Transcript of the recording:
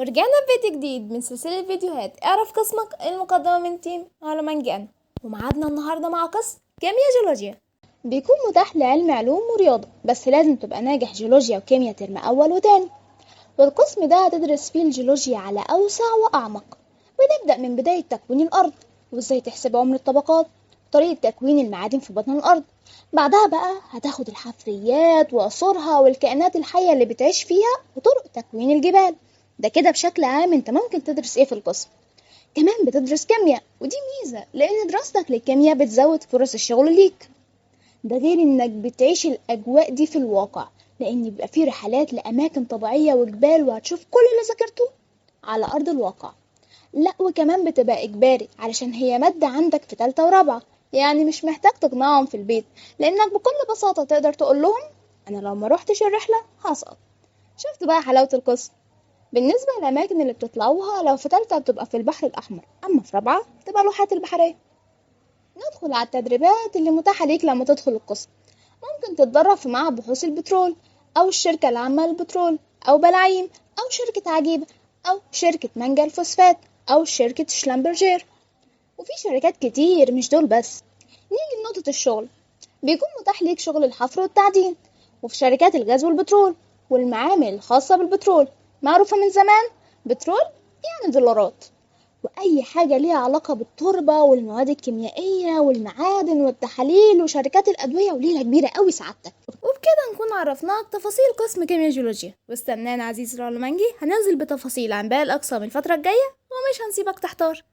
ورجعنا بفيديو جديد من سلسلة فيديوهات اعرف قسمك المقدمة من تيم علوم. ومعادنا النهاردة مع قسم كيمياء جيولوجيا. بيكون متاح لعلم علوم ورياضة، بس لازم تبقى ناجح جيولوجيا وكيمياء ترم أول وتاني. والقسم ده هتدرس فيه الجيولوجيا على أوسع وأعمق، ونبدأ من بداية تكوين الأرض وإزاي تحسب عمر الطبقات وطريقة تكوين المعادن في بطن الأرض. بعدها بقى هتاخد الحفريات وعصورها والكائنات الحية اللي بتعيش فيها وطرق تكوين الجبال. ده كده بشكل عام انت ممكن تدرس ايه في القسم. كمان بتدرس كيمياء، ودي ميزة لأن دراستك للكيمياء بتزود فرص الشغل ليك. ده غير انك بتعيش الاجواء دي في الواقع، لان بيبقى فيه رحلات لاماكن طبيعية وجبال، وهتشوف كل اللي ذاكرته على ارض الواقع. لا وكمان بتبقى اجباري علشان هي مادة عندك في تالتة ورابعة، يعني مش محتاج تقنعهم في البيت، لانك بكل بساطة تقدر تقول لهم انا لو ما روحتش الرحلة هسقط. شفت بقى حلاوة القسم. بالنسبة للأماكن اللي بتطلعوها، لو في تالتة بتبقى في البحر الأحمر، أما في رابعة بتبقى الواحات البحرية. ندخل على التدريبات اللي متاحة ليك لما تدخل القسم. ممكن تتدرب في معهد بحوث البترول، أو الشركة العامة للبترول، أو بلاعيم، أو شركة عجيبة، أو شركة مانجا الفوسفات، أو شركة شلمبرجير. وفي شركات كتير مش دول بس. نيجي لنقطة الشغل. بيكون متاح ليك شغل الحفر والتعدين، وفي شركات الغاز والبترول والمعامل الخاصة بالبترول، معروفة من زمان بترول يعني دولارات. وأي حاجة ليها علاقة بالتربة والمواد الكيميائية والمعادن والتحاليل وشركات الأدوية، وليلة كبيرة قوي سعادتك. وبكده نكون عرفناك تفاصيل قسم كيمياء جيولوجيا، واستنانا عزيزي العلمانجي هننزل بتفاصيل عن باقي الأقسام الفترة الجاية، ومش هنسيبك تحتار.